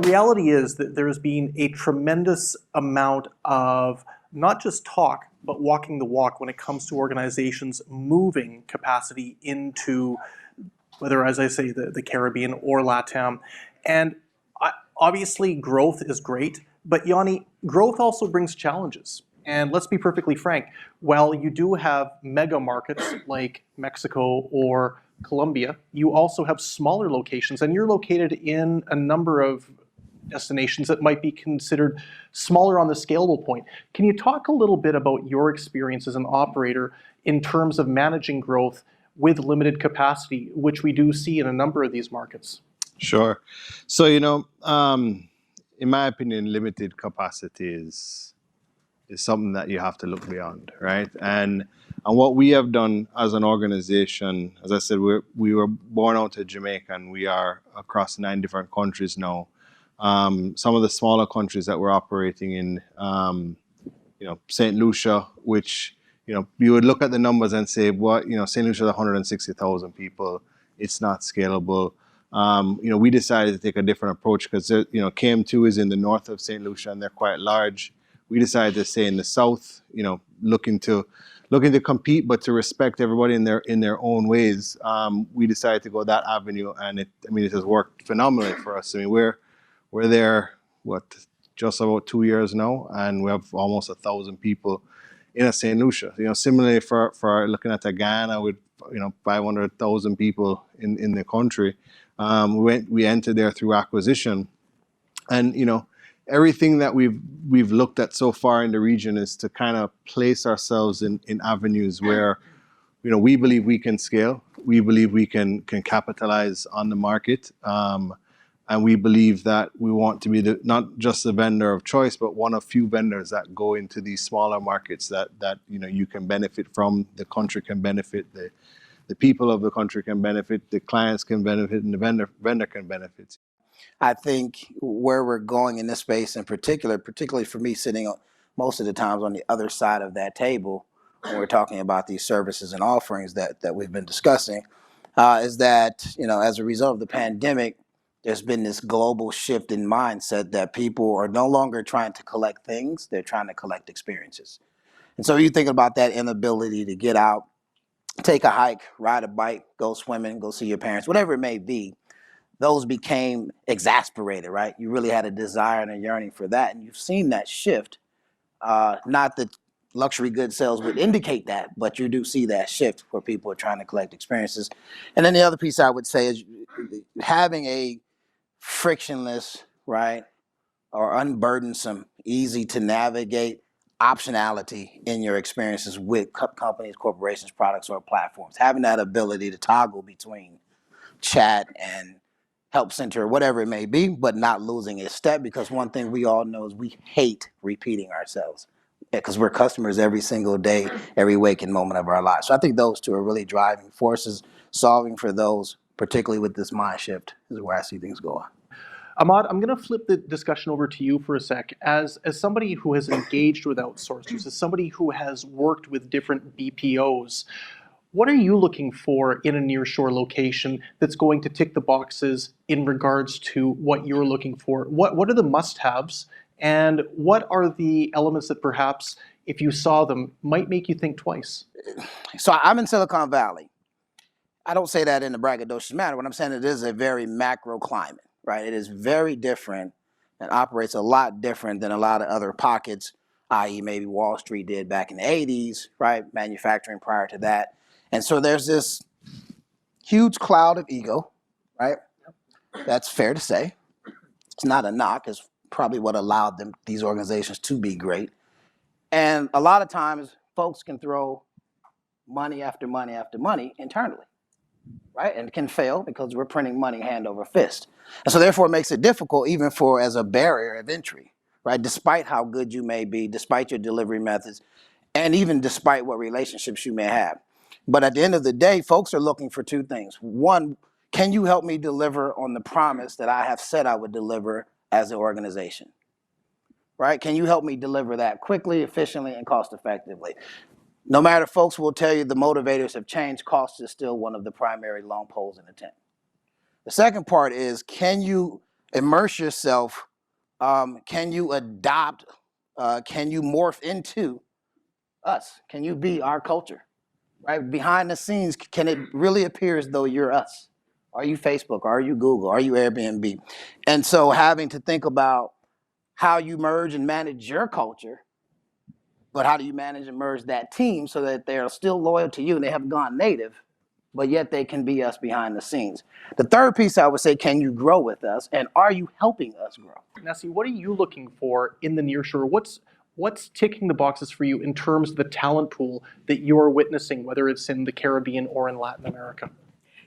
reality is that there's been a tremendous amount of not just talk, but walking the walk when it comes to organizations moving capacity into, whether, as I say, the Caribbean or LATAM. And obviously growth is great, but Yoni, growth also brings challenges. And let's be perfectly frank, while you do have mega markets like Mexico or Colombia, you also have smaller locations, and you're located in a number of destinations that might be considered smaller on the scalable point. Can you talk a little bit about your experience as an operator in terms of managing growth with limited capacity, which we do see in a number of these markets? Sure. So, in my opinion, limited capacity is something that you have to look beyond, right? And what we have done as an organization, as I said, we were born out of Jamaica, and we are across 9 different countries now. Some of the smaller countries that we're operating in, St. Lucia, which, you would look at the numbers and say, St. Lucia is 160,000 people. It's not scalable. We decided to take a different approach because, KM2 is in the north of St. Lucia, and they're quite large. We decided to stay in the south, looking to compete, but to respect everybody in their own ways. We decided to go that avenue, and it has worked phenomenally for us. We're there, just about 2 years now, and we have almost 1,000 people in St. Lucia. Similarly for looking at Guyana with 500,000 people in the country, we entered there through acquisition, and everything that we've looked at so far in the region is to kind of place ourselves in avenues where we believe we can scale, we believe we can capitalize on the market. And we believe that we want to be not just the vendor of choice, but one of few vendors that go into these smaller markets that you can benefit from, the country can benefit, the people of the country can benefit, the clients can benefit, and the vendor can benefit. I think where we're going in this space in particular, particularly for me sitting most of the times on the other side of that table when we're talking about these services and offerings that we've been discussing, is that, as a result of the pandemic, there's been this global shift in mindset that people are no longer trying to collect things, they're trying to collect experiences. And so you think about that inability to get out, take a hike, ride a bike, go swimming, go see your parents, whatever it may be, those became exasperated, right? You really had a desire and a yearning for that. And you've seen that shift. Not that luxury goods sales would indicate that, but you do see that shift where people are trying to collect experiences. And then the other piece I would say is having a frictionless, right, or unburdensome, easy to navigate optionality in your experiences with companies, corporations, products, or platforms. Having that ability to toggle between chat and help center, whatever it may be, but not losing a step, because one thing we all know is we hate repeating ourselves because we're customers every single day, every waking moment of our lives. So I think those two are really driving forces, solving for those, particularly with this mind shift, is where I see things going. Ahmad, I'm going to flip the discussion over to you for a sec. As somebody who has engaged with outsourcers, as somebody who has worked with different BPOs, what are you looking for in a nearshore location that's going to tick the boxes in regards to what you're looking for? What are the must-haves, and what are the elements that perhaps, if you saw them, might make you think twice? So I'm in Silicon Valley. I don't say that in a braggadocious manner. What I'm saying, it is a very macro climate, right? It is very different and operates a lot different than a lot of other pockets, i.e. maybe Wall Street did back in the 80s, right? Manufacturing prior to that. And so there's this huge cloud of ego, right? That's fair to say. It's not a knock. It's probably what allowed these organizations to be great. And a lot of times folks can throw money after money after money internally, right? And it can fail because we're printing money hand over fist. And so therefore it makes it difficult even as a barrier of entry, right? Despite how good you may be, despite your delivery methods, and even despite what relationships you may have. But at the end of the day, folks are looking for two things. One, can you help me deliver on the promise that I have said I would deliver as an organization, right? Can you help me deliver that quickly, efficiently, and cost effectively? No matter, folks will tell you the motivators have changed, cost is still one of the primary long poles in the tent. The second part is, can you immerse yourself, can you adopt, can you morph into us? Can you be our culture? Right? Behind the scenes, can it really appear as though you're us? Are you Facebook? Are you Google? Are you Airbnb? And so having to think about how you merge and manage your culture, but how do you manage and merge that team so that they're still loyal to you and they haven't gone native, but yet they can be us behind the scenes. The third piece I would say, can you grow with us, and are you helping us grow? Nessy, what are you looking for in the nearshore? What's ticking the boxes for you in terms of the talent pool that you're witnessing, whether it's in the Caribbean or in Latin America?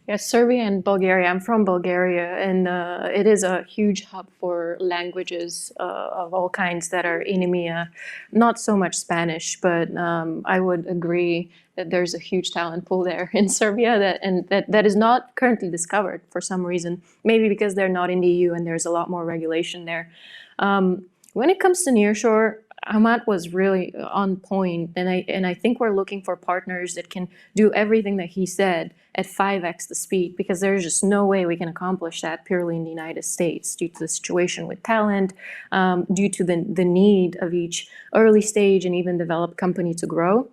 Yes, Serbia and Bulgaria. I'm from Bulgaria, and it is a huge hub for languages of all kinds that are in EMEA. Not so much Spanish, but I would agree that there's a huge talent pool there in Serbia that is not currently discovered for some reason. Maybe because they're not in the EU and there's a lot more regulation there. When it comes to nearshore, Ahmad was really on point, and I think we're looking for partners that can do everything that he said at 5x the speed, because there's just no way we can accomplish that purely in the United States due to the situation with talent, due to the need of each early stage and even developed company to grow.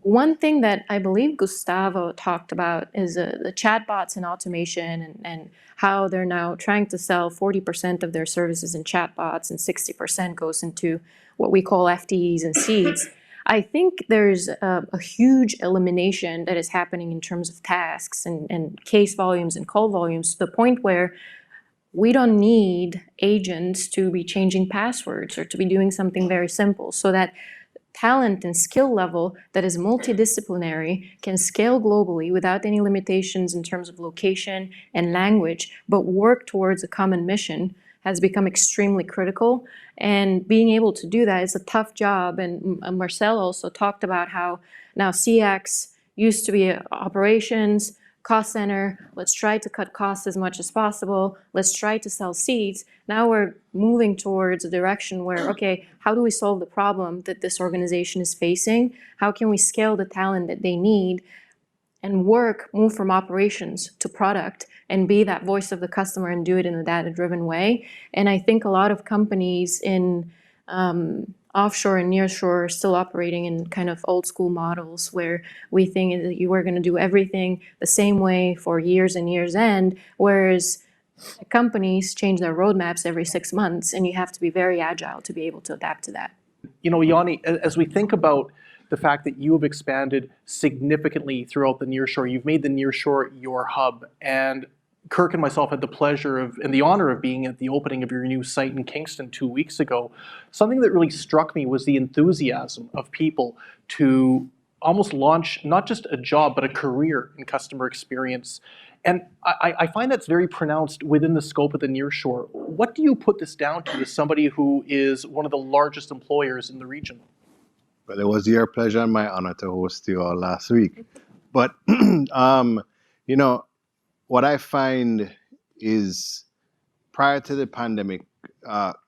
One thing that I believe Gustavo talked about is the chatbots and automation, and how they're now trying to sell 40% of their services in chatbots and 60% goes into what we call FTEs and seeds. I think there's a huge elimination that is happening in terms of tasks and case volumes and call volumes, to the point where we don't need agents to be changing passwords or to be doing something very simple, so that talent and skill level that is multidisciplinary can scale globally without any limitations in terms of location and language, but work towards a common mission has become extremely critical. And being able to do that is a tough job. And Marcel also talked about how now CX used to be operations, cost center, let's try to cut costs as much as possible, let's try to sell seats. Now we're moving towards a direction where, okay, how do we solve the problem that this organization is facing? How can we scale the talent that they need and move from operations to product and be that voice of the customer and do it in a data-driven way? And I think a lot of companies in offshore and nearshore are still operating in kind of old school models where we think that you are going to do everything the same way for years and years end, whereas companies change their roadmaps every 6 months, and you have to be very agile to be able to adapt to that. You know, Yoni, as we think about the fact that you have expanded significantly throughout the nearshore, you've made the nearshore your hub, and Kirk and myself had the pleasure of and the honor of being at the opening of your new site in Kingston 2 weeks ago. Something that really struck me was the enthusiasm of people to almost launch not just a job, but a career in customer experience. And I find that's very pronounced within the scope of the nearshore. What do you put this down to as somebody who is one of the largest employers in the region? Well, it was your pleasure and my honor to host you all last week. But, you know, what I find is prior to the pandemic,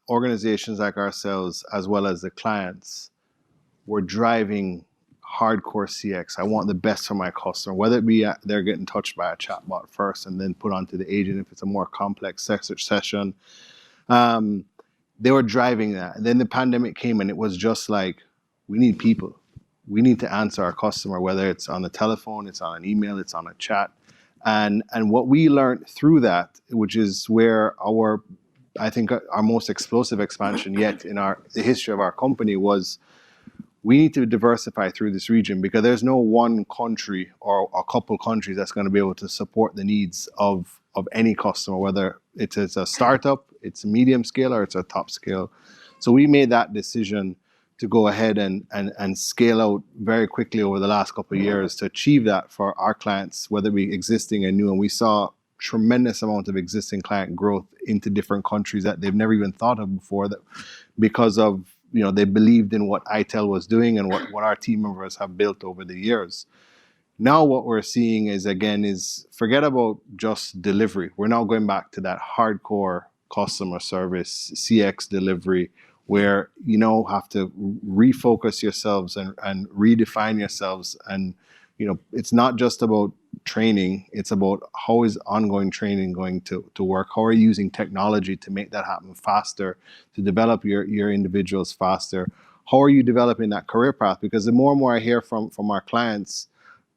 organizations like ourselves, as well as the clients, were driving hardcore CX. I want the best for my customer, whether it be they're getting touched by a chatbot first and then put onto the agent if it's a more complex session. They were driving that. And then the pandemic came and it was just like, we need people. We need to answer our customer, whether it's on the telephone, it's on an email, it's on a chat. And what we learned through that, which is where I think our most explosive expansion yet in the history of our company, was we need to diversify through this region, because there's no one country or a couple countries that's going to be able to support the needs of any customer, whether it's a startup, it's a medium scale, or it's a top scale. So we made that decision to go ahead and scale out very quickly over the last couple of years to achieve that for our clients, whether it be existing and new. And we saw tremendous amount of existing client growth into different countries that they've never even thought of before, that because of, you know, they believed in what Itel was doing and what our team members have built over the years. Now what we're seeing is forget about just delivery. We're now going back to that hardcore customer service, CX delivery, where you know have to refocus yourselves and redefine yourselves. And you know, it's not just about training. It's about how is ongoing training going to work? How are you using technology to make that happen faster, to develop your individuals faster? How are you developing that career path? Because the more and more I hear from our clients,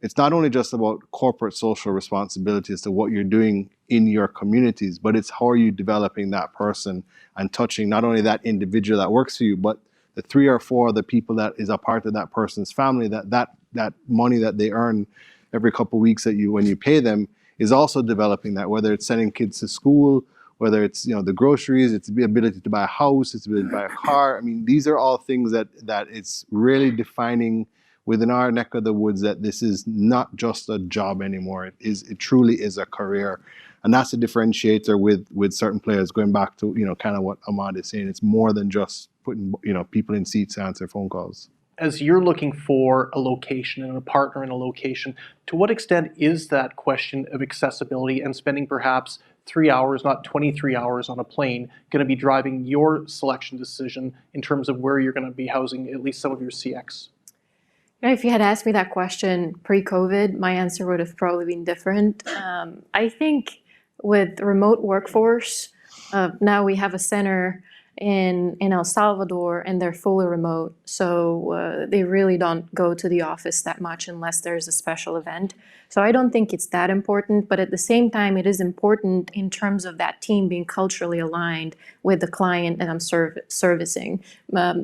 it's not only just about corporate social responsibility as to what you're doing in your communities, but it's how are you developing that person and touching not only that individual that works for you, but the 3 or 4 other people that is a part of that person's family, that money that they earn every couple of weeks when you pay them is also developing that, whether it's sending kids to school, whether it's the groceries, it's the ability to buy a house, it's the ability to buy a car. I mean, these are all things that it's really defining within our neck of the woods that this is not just a job anymore. It truly is a career. And that's a differentiator with certain players, going back to, kind of what Ahmad is saying. It's more than just putting, people in seats to answer phone calls. As you're looking for a location and a partner in a location, to what extent is that question of accessibility and spending perhaps 3 hours, not 23 hours on a plane, going to be driving your selection decision in terms of where you're going to be housing at least some of your CX? If you had asked me that question pre-COVID, my answer would have probably been different. I think with remote workforce, now we have a center in El Salvador and they're fully remote. So they really don't go to the office that much unless there's a special event. So I don't think it's that important, but at the same time, it is important in terms of that team being culturally aligned with the client that I'm servicing.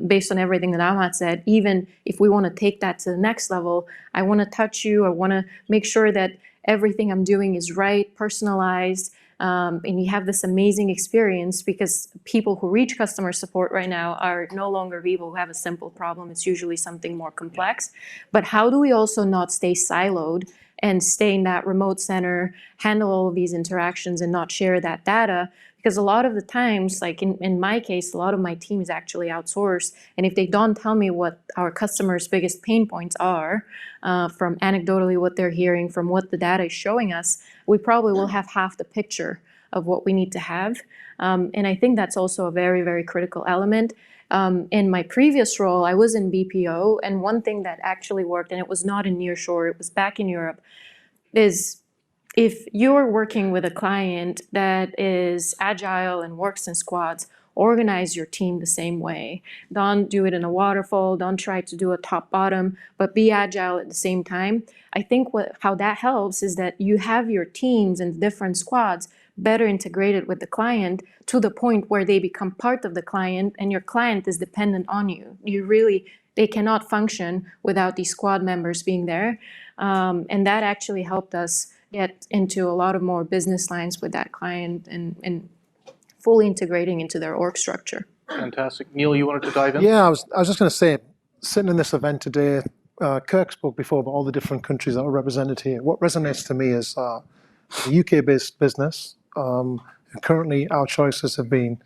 Based on everything that Ahmad said, even if we want to take that to the next level, I want to touch you, I want to make sure that everything I'm doing is right, personalized, and you have this amazing experience, because people who reach customer support right now are no longer people who have a simple problem. It's usually something more complex. But how do we also not stay siloed and stay in that remote center, handle all of these interactions and not share that data? Because a lot of the times, like in my case, a lot of my team is actually outsourced. And if they don't tell me what our customers' biggest pain points are, from anecdotally what they're hearing, from what the data is showing us, we probably will have half the picture of what we need to have. And I think that's also a very, very critical element. In my previous role, I was in BPO, and one thing that actually worked, and it was not in Nearshore, it was back in Europe, is if you're working with a client that is agile and works in squads, organize your team the same way. Don't do it in a waterfall, don't try to do a top-bottom, but be agile at the same time. I think how that helps is that you have your teams and different squads better integrated with the client to the point where they become part of the client and your client is dependent on you. They cannot function without these squad members being there. And that actually helped us get into a lot of more business lines with that client and fully integrating into their org structure. Fantastic. Neil, you wanted to dive in? Yeah, I was just going to say, sitting in this event today, Kirk spoke before about all the different countries that are represented here. What resonates to me is a UK-based business. Currently, our choices have been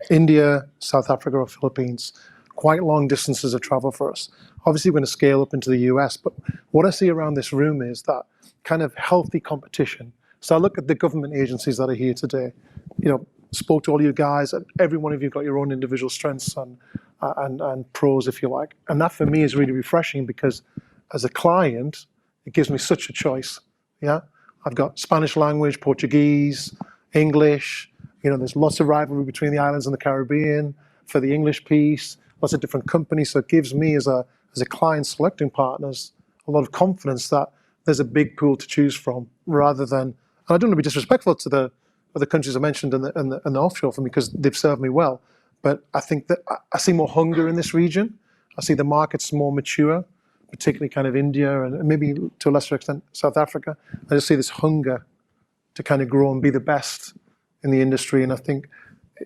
India, South Africa, or Philippines. Quite long distances of travel for us. Obviously, we're going to scale up into the US, but what I see around this room is that kind of healthy competition. So I look at the government agencies that are here today. Spoke to all you guys, and every one of you got your own individual strengths and pros, if you like. And that for me is really refreshing, because as a client, it gives me such a choice. Yeah, I've got Spanish language, Portuguese, English. There's lots of rivalry between the islands and the Caribbean for the English piece. Lots of different companies, so it gives me as a client selecting partners a lot of confidence that there's a big pool to choose from, rather than, and I don't want to be disrespectful to the other countries I mentioned in the offshore for me, because they've served me well, but I think that I see more hunger in this region. I see the markets more mature, particularly kind of India and maybe to a lesser extent South Africa. I just see this hunger to kind of grow and be the best in the industry, and I think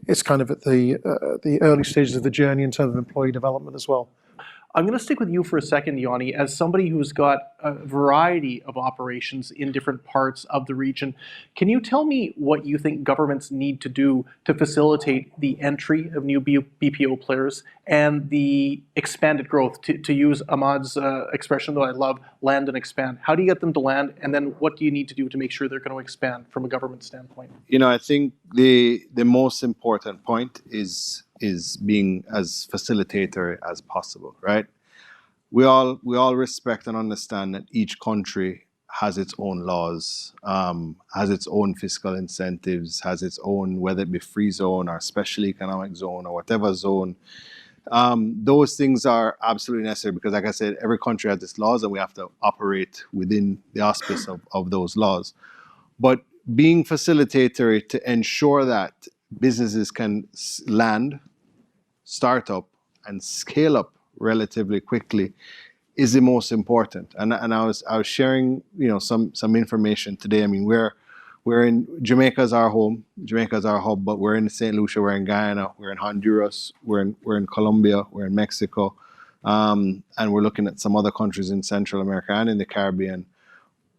it's kind of at the early stages of the journey in terms of employee development as well. I'm going to stick with you for a second, Yoni, as somebody who's got a variety of operations in different parts of the region. Can you tell me what you think governments need to do to facilitate the entry of new BPO players and the expanded growth, to use Ahmad's expression that I love, land and expand? How do you get them to land, and then what do you need to do to make sure they're going to expand from a government standpoint? I think the most important point is being as facilitator as possible, right? We all respect and understand that each country has its own laws, has its own fiscal incentives, has its own, whether it be free zone or special economic zone or whatever zone. Those things are absolutely necessary because, like I said, every country has its laws and we have to operate within the auspice of those laws. But being facilitatory to ensure that businesses can land, start up, and scale up relatively quickly is the most important. And I was sharing, some information today. I mean, we're in Jamaica's our home, Jamaica's our hub, but we're in St. Lucia, we're in Guyana, we're in Honduras, we're in Colombia, we're in Mexico, and we're looking at some other countries in Central America and in the Caribbean.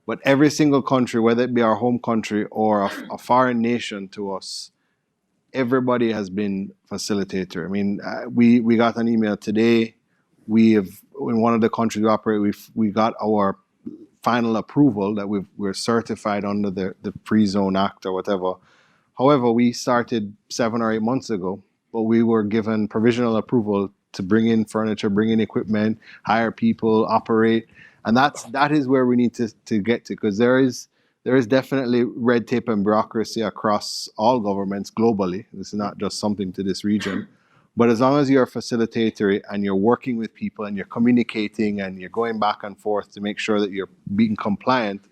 But every single country, whether it be our home country or a foreign nation to us, everybody has been facilitator. I mean, we got an email today. We have, in one of the countries we operate, we got our final approval that we're certified under the Free Zone Act or whatever. However, we started 7 or 8 months ago, but we were given provisional approval to bring in furniture, bring in equipment, hire people, operate. And that is where we need to get to, because there is definitely red tape and bureaucracy across all governments globally. This is not just something to this region. But as long as you're facilitatory and you're working with people and you're communicating and you're going back and forth to make sure that you're being compliant,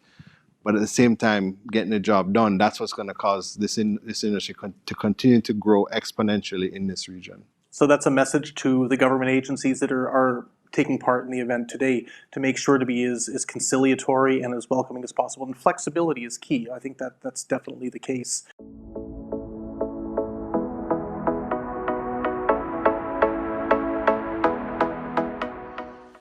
but at the same time getting the job done, that's what's going to cause this industry to continue to grow exponentially in this region. So that's a message to the government agencies that are taking part in the event today to make sure to be as conciliatory and as welcoming as possible. And flexibility is key. I think that's definitely the case.